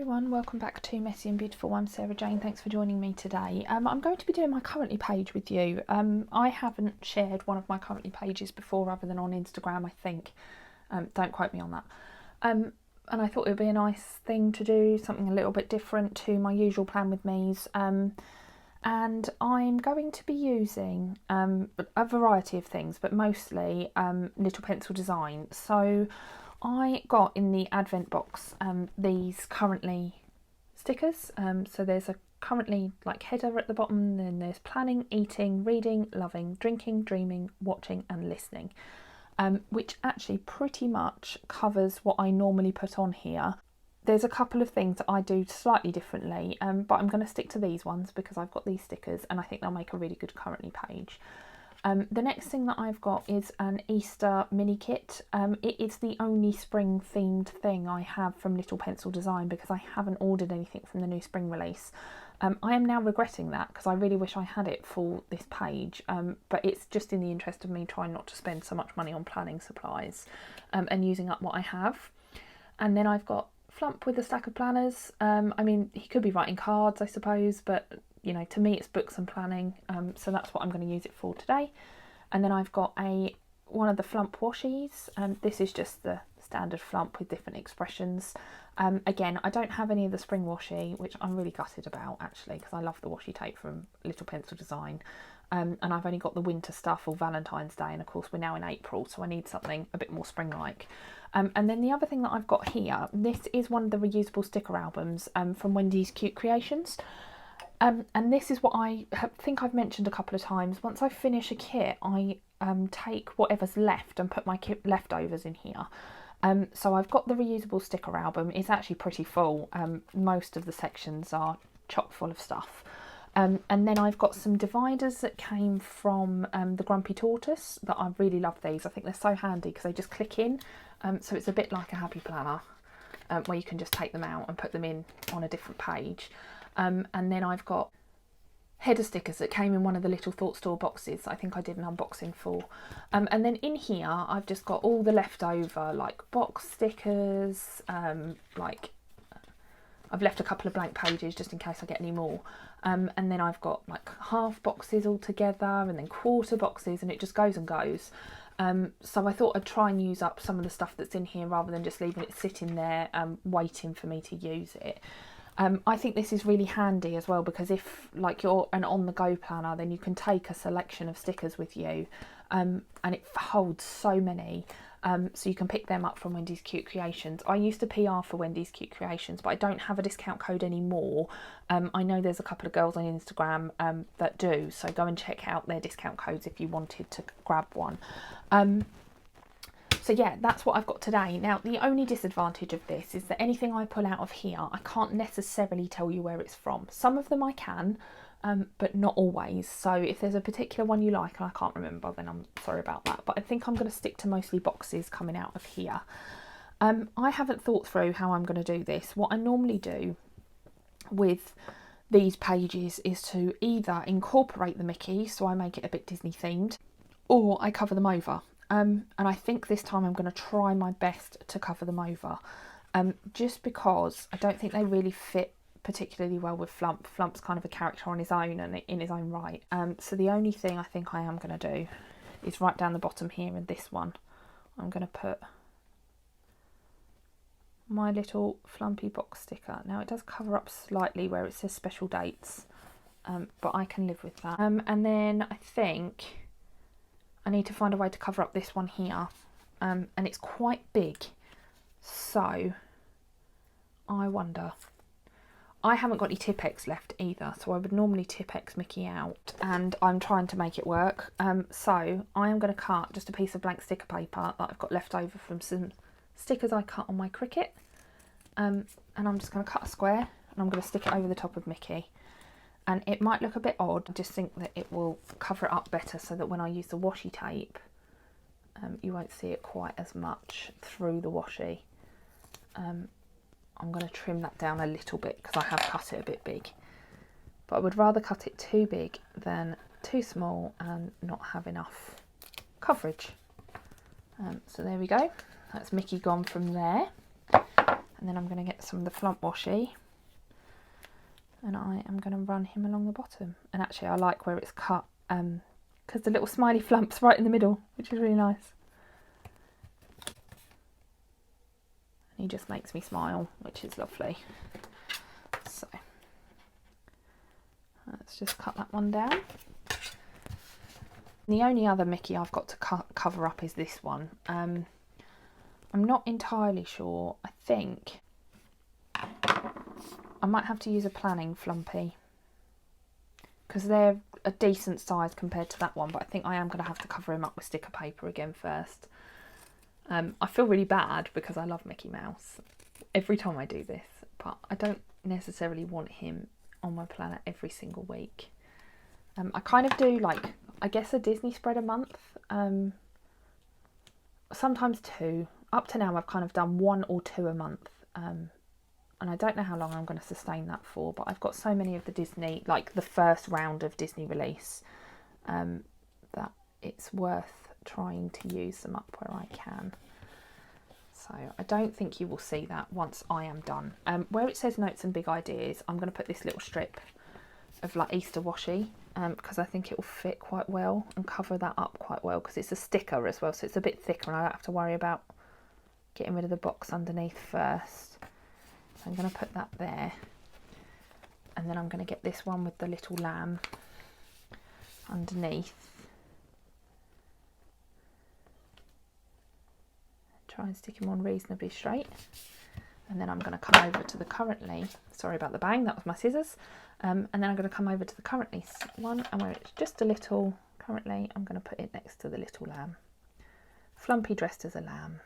everyone, welcome back to Messy and Beautiful. I'm Sarah Jane, thanks for joining me today. I'm going to be doing my currently page with you. I haven't shared one of my currently pages before other than on Instagram, I think. Don't quote me on that. And I thought it would be a nice thing to do, something a little bit different to my usual plan with me's. And I'm going to be using a variety of things, but mostly little pencil design. So I got in the advent box these currently stickers. So there's a currently like header at the bottom, then there's planning, eating, reading, loving, drinking, dreaming, watching and listening, which actually pretty much covers what I normally put on here. There's a couple of things that I do slightly differently, but I'm going to stick to these ones because I've got these stickers and I think they'll make a really good currently page. The next thing that I've got is an Easter mini kit. It is the only spring themed thing I have from Little Pencil Design because I haven't ordered anything from the new spring release. I am now regretting that because I really wish I had it for this page, but it's just in the interest of me trying not to spend so much money on planning supplies and using up what I have. And then I've got Flump with a stack of planners. I mean, he could be writing cards, I suppose, but you know, to me it's books and planning, so that's what I'm going to use it for today. And then I've got one of the Flump washies, and this is just the standard Flump with different expressions. Again, I don't have any of the spring washi, which I'm really gutted about actually, because I love the washi tape from Little Pencil Design. And I've only got the winter stuff for Valentine's Day, and of course we're now in April, so I need something a bit more spring-like. And then the other thing that I've got here, this is one of the reusable sticker albums from Wendy's Cute Creations. And this is what I think I've mentioned a couple of times. Once I finish a kit, I take whatever's left and put my kit leftovers in here. So I've got the reusable sticker album. It's actually pretty full. Most of the sections are chock full of stuff. And then I've got some dividers that came from the Grumpy Tortoise that I really love these. I think they're so handy because they just click in. So it's a bit like a happy planner where you can just take them out and put them in on a different page. And then I've got header stickers that came in one of the little Thought Store boxes I think I did an unboxing for. And then in here I've just got all the leftover like box stickers, like I've left a couple of blank pages just in case I get any more. And then I've got like half boxes all together and then quarter boxes, and it just goes and goes. So I thought I'd try and use up some of the stuff that's in here rather than just leaving it sitting there waiting for me to use it. I think this is really handy as well because if like you're an on-the-go planner, then you can take a selection of stickers with you, and it holds so many, so you can pick them up from Wendy's Cute Creations. I used to PR for Wendy's Cute Creations, but I don't have a discount code anymore. I know there's a couple of girls on Instagram that do, so go and check out their discount codes if you wanted to grab one. So yeah, that's what I've got today. Now, the only disadvantage of this is that anything I pull out of here, I can't necessarily tell you where it's from. Some of them I can, but not always. So if there's a particular one you like and I can't remember, then I'm sorry about that. But I think I'm going to stick to mostly boxes coming out of here. I haven't thought through how I'm going to do this. What I normally do with these pages is to either incorporate the Mickey, so I make it a bit Disney themed, or I cover them over. And I think this time I'm going to try my best to cover them over, just because I don't think they really fit particularly well with Flump. Flump's kind of a character on his own and in his own right. So the only thing I think I am going to do is right down the bottom here in this one, I'm going to put my little Flumpy box sticker. Now it does cover up slightly where it says special dates, but I can live with that. And then I think I need to find a way to cover up this one here, and it's quite big, so I wonder. I haven't got any Tipp-Ex left either, so I would normally Tipp-Ex Mickey out, and I'm trying to make it work. So I am going to cut just a piece of blank sticker paper that I've got left over from some stickers I cut on my Cricut, and I'm just going to cut a square and I'm going to stick it over the top of Mickey. And it might look a bit odd, I just think that it will cover it up better so that when I use the washi tape, you won't see it quite as much through the washi. I'm going to trim that down a little bit because I have cut it a bit big. But I would rather cut it too big than too small and not have enough coverage. So there we go, that's Mickey gone from there. And then I'm going to get some of the Flump washi, and I am going to run him along the bottom. And actually I like where it's cut, because the little smiley Flump's right in the middle, which is really nice. And he just makes me smile, which is lovely. So let's just cut that one down. The only other Mickey I've got to cover up is this one. I'm not entirely sure. I think I might have to use a planning Flumpy, because they're a decent size compared to that one, but I think I am going to have to cover him up with sticker paper again first. I feel really bad because I love Mickey Mouse every time I do this, but I don't necessarily want him on my planner every single week. I kind of do, like, I guess a Disney spread a month, sometimes 2. Up to now I've kind of done 1 or 2 a month, and I don't know how long I'm going to sustain that for, but I've got so many of the Disney, like the first round of Disney release, that it's worth trying to use them up where I can. So I don't think you will see that once I am done. Where it says notes and big ideas, I'm going to put this little strip of like Easter washi, because I think it will fit quite well and cover that up quite well, because it's a sticker as well, so it's a bit thicker and I don't have to worry about getting rid of the box underneath first. So I'm going to put that there, and then I'm going to get this one with the little lamb underneath. Try and stick him on reasonably straight, and then I'm going to come over to the currently, sorry about the bang, that was my scissors, and then I'm going to come over to the currently one, and where it's just a little currently, I'm going to put it next to the little lamb. Flumpy dressed as a lamb,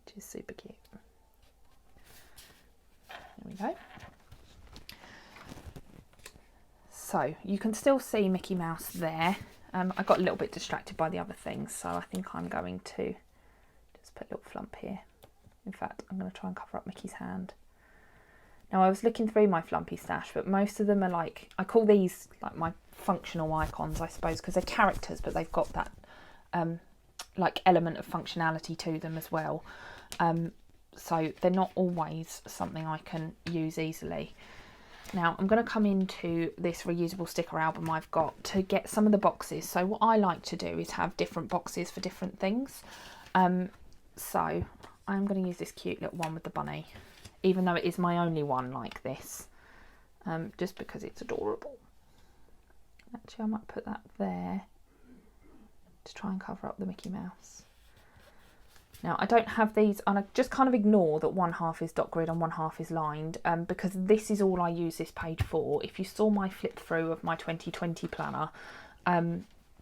which is super cute. There we go. So you can still see Mickey Mouse there. I got a little bit distracted by the other things, so I think I'm going to just put a little Flump here. In fact, I'm going to try and cover up Mickey's hand. Now, I was looking through my Flumpy stash, but most of them are like, I call these like my functional icons, I suppose, because they're characters, but they've got that like element of functionality to them as well. So they're not always something I can use easily. Now I'm going to come into this reusable sticker album I've got to get some of the boxes. So what I like to do is have different boxes for different things. So I'm going to use this cute little one with the bunny, even though it is my only one like this, just because it's adorable. Actually, I might put that there to try and cover up the Mickey Mouse. Now, I don't have these, and I just kind of ignore that one half is dot grid and one half is lined, because this is all I use this page for. If you saw my flip through of my 2020 planner,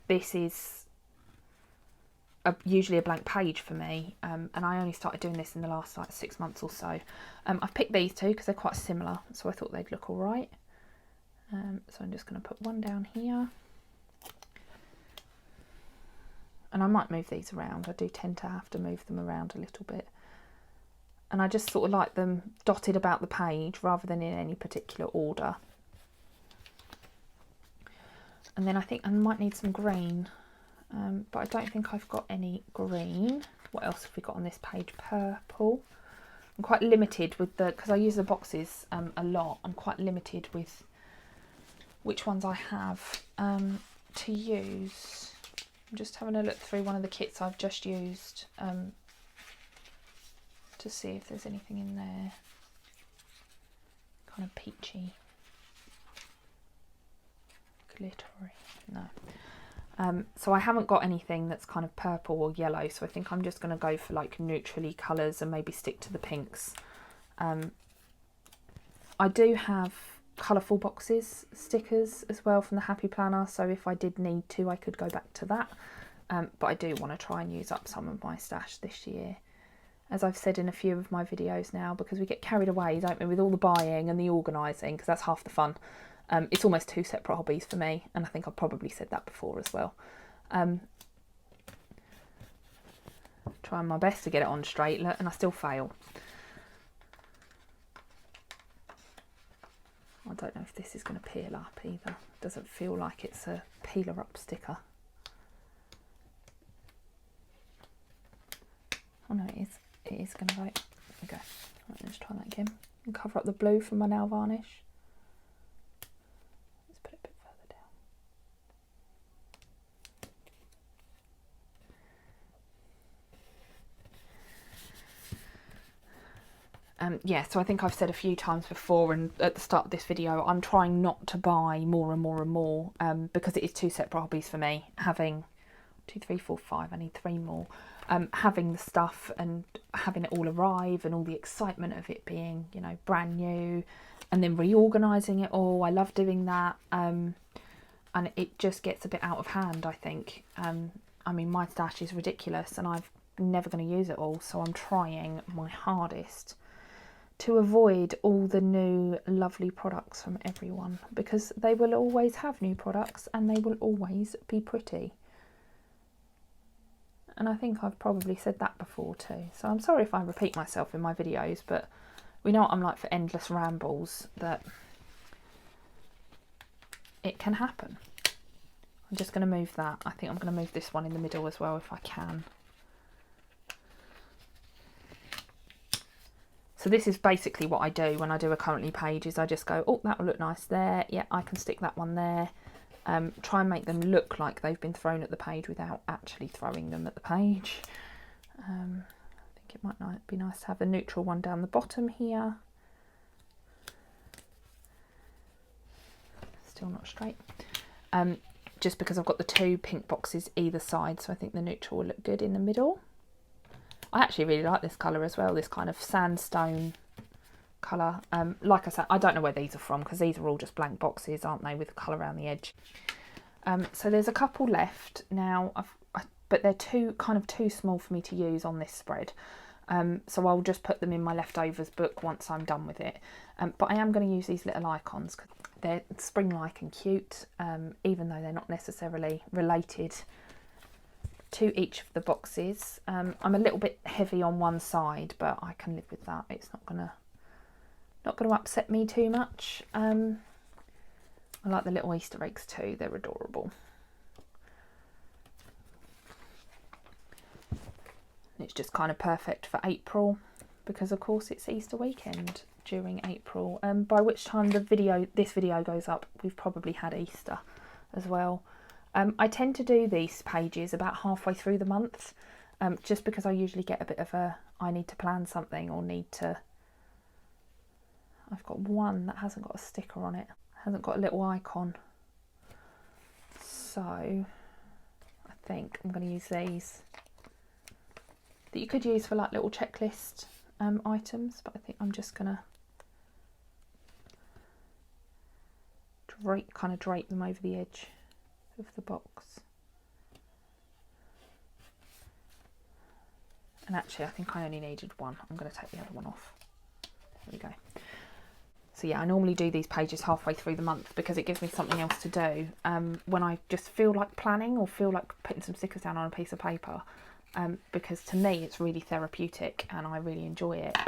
this is usually a blank page for me, and I only started doing this in the last like 6 months or so. I've picked these two because they're quite similar, so I thought they'd look all right. So I'm just going to put one down here. And I might move these around. I do tend to have to move them around a little bit. And I just sort of like them dotted about the page rather than in any particular order. And then I think I might need some green, but I don't think I've got any green. What else have we got on this page? Purple. I'm quite limited with the, because I use the boxes a lot, I'm quite limited with which ones I have to use. I'm just having a look through one of the kits I've just used to see if there's anything in there kind of peachy, glittery. No. So I haven't got anything that's kind of purple or yellow, so I think I'm just going to go for like neutrally colours and maybe stick to the pinks. I do have colourful boxes stickers as well from the Happy Planner, so if I did need to I could go back to that, but I do want to try and use up some of my stash this year, as I've said in a few of my videos now, because we get carried away, don't we, with all the buying and the organising, because that's half the fun. It's almost 2 separate hobbies for me, and I think I've probably said that before as well. Trying my best to get it on straight, and I still fail. I don't know if this is going to peel up either. It doesn't feel like it's a peeler up sticker. Oh no, it is. it is going to go. There we go. Right, let's try that again. And cover up the blue from my nail varnish. Let's put it a bit further down. Yeah, so I think I've said a few times before and at the start of this video, I'm trying not to buy more and more and more because it is two separate hobbies for me. Having 2, 3, 4, 5, I need 3 more. Having the stuff and having it all arrive and all the excitement of it being, you know, brand new, and then reorganising it all. I love doing that, and it just gets a bit out of hand, I think. I mean, my stash is ridiculous and I'm never going to use it all, so I'm trying my hardest to avoid all the new lovely products from everyone, because they will always have new products and they will always be pretty. And I think I've probably said that before too. So I'm sorry if I repeat myself in my videos, but we know what I'm like for endless rambles, that it can happen. I'm just going to move that. I think I'm going to move this one in the middle as well if I can. So this is basically what I do when I do a currently page, is I just go, oh, that will look nice there. Yeah, I can stick that one there. Try and make them look like they've been thrown at the page without actually throwing them at the page. I think it might be nice to have a neutral one down the bottom here. Still not straight. Just because I've got the 2 pink boxes either side, so I think the neutral will look good in the middle. I actually really like this colour as well, this kind of sandstone colour. Like I said, I don't know where these are from because these are all just blank boxes, aren't they, with the colour around the edge. So there's a couple left now, but they're kind of too small for me to use on this spread. So I'll just put them in my leftovers book once I'm done with it. But I am going to use these little icons because they're spring-like and cute, even though they're not necessarily related to each of the boxes. I'm a little bit heavy on one side, but I can live with that. It's not gonna upset me too much. I like the little Easter eggs too, they're adorable. It's just kind of perfect for April because of course it's Easter weekend during April, by which time this video goes up, we've probably had Easter as well. I tend to do these pages about halfway through the month, just because I usually get a bit of a, I need to plan something or need to, I've got one that hasn't got a sticker on it, hasn't got a little icon. So I think I'm going to use these that you could use for like little checklist items, but I think I'm just going to drape them over the edge of the box. And actually I think I only needed one. I'm going to take the other one off. There we go. So yeah, I normally do these pages halfway through the month because it gives me something else to do when I just feel like planning or feel like putting some stickers down on a piece of paper, because to me it's really therapeutic and I really enjoy it.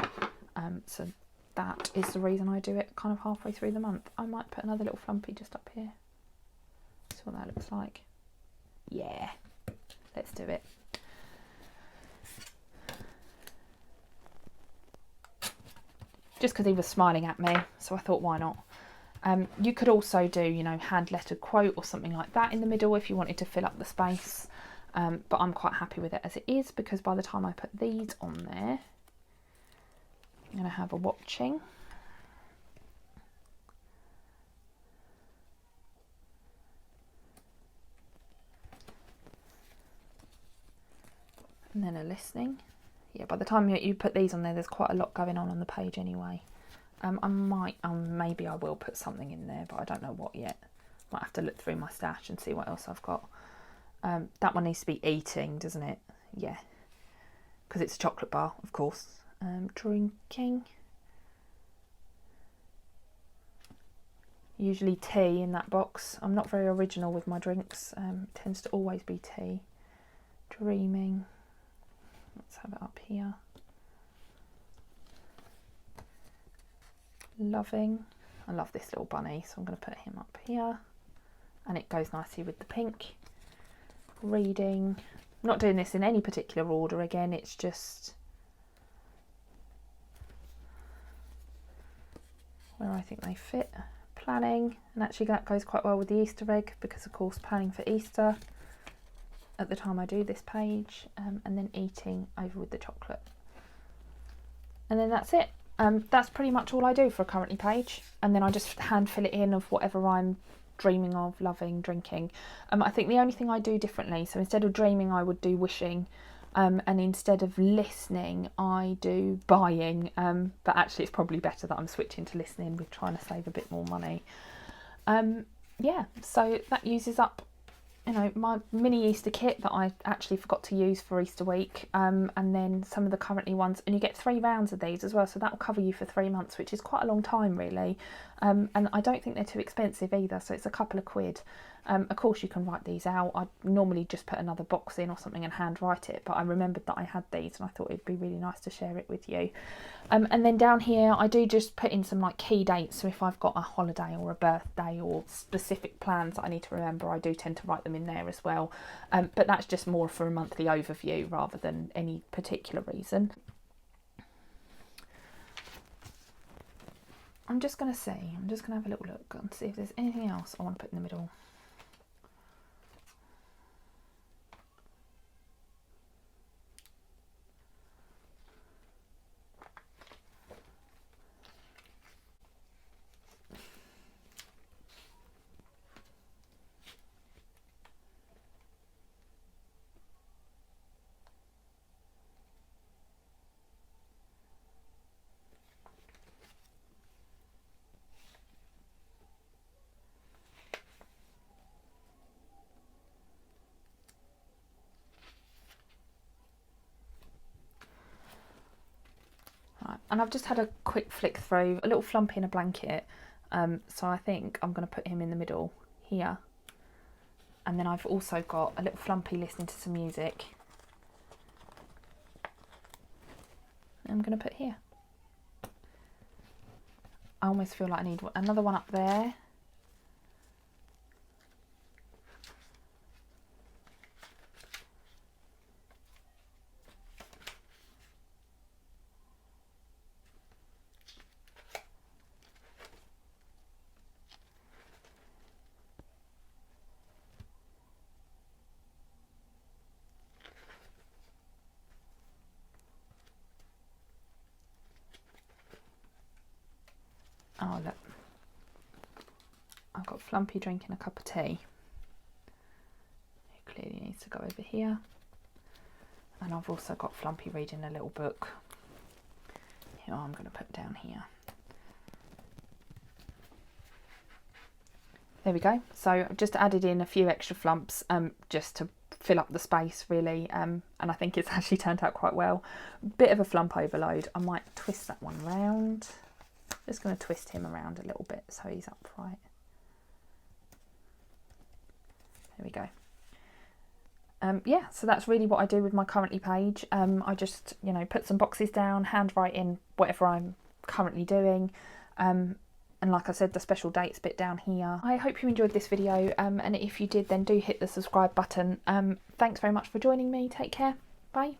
So that is the reason I do it kind of halfway through the month. I might put another little flumpy just up here. See what that looks like. Yeah, let's do it. Just because he was smiling at me, so I thought, why not? You could also do, you know, hand lettered quote or something like that in the middle if you wanted to fill up the space. But I'm quite happy with it as it is, because by the time I put these on there, I'm going to have a watching. And then a listening. Yeah, by the time you put these on there, there's quite a lot going on the page anyway. Maybe I will put something in there, but I don't know what yet. Might have to look through my stash and see what else I've got. That one needs to be eating, doesn't it? Yeah, because it's a chocolate bar, of course. Drinking. Usually tea in that box. I'm not very original with my drinks. It tends to always be tea. Dreaming. Let's have it up here. Loving. I love this little bunny, so I'm going to put him up here. And it goes nicely with the pink. Reading. I'm not doing this in any particular order again, it's just where I think they fit. Planning, and actually that goes quite well with the Easter egg, because of course planning for Easter at the time I do this page, and then eating over with the chocolate. And then that's it. That's pretty much all I do for a currently page, and then I just hand fill it in of whatever I'm dreaming of, loving, drinking. I think the only thing I do differently, so instead of dreaming I would do wishing, and instead of listening I do buying, but actually it's probably better that I'm switching to listening with trying to save a bit more money. Yeah, so that uses up, you know, my mini Easter kit that I actually forgot to use for Easter week, and then some of the currently ones, and you get 3 rounds of these as well, so that will cover you for 3 months, which is quite a long time really, and I don't think they're too expensive either, so it's a couple of quid. Of course you can write these out. I normally just put another box in or something and hand write it, but I remembered that I had these and I thought it'd be really nice to share it with you. And then down here I do just put in some like key dates, so if I've got a holiday or a birthday or specific plans that I need to remember, I do tend to write them in there as well, but that's just more for a monthly overview rather than any particular reason. I'm just going to have a little look and see if there's anything else I want to put in the middle. And I've just had a quick flick through, a little Flump in a blanket, so I think I'm going to put him in the middle here. And then I've also got a little Flumpy listening to some music. I'm going to put here. I almost feel like I need another one up there. Oh look, I've got Flumpy drinking a cup of tea. He clearly needs to go over here. And I've also got Flumpy reading a little book. Who I'm going to put down here. There we go. So I've just added in a few extra Flumps, just to fill up the space really, and I think it's actually turned out quite well. Bit of a Flump overload. I might twist that one round. Just going to twist him around a little bit so he's upright. There we go. Yeah, so that's really what I do with my currently page. I just, you know, put some boxes down, handwrite in whatever I'm currently doing, and like I said, the special dates bit down here. I hope you enjoyed this video, and if you did, then do hit the subscribe button. Thanks very much for joining me. Take care. Bye.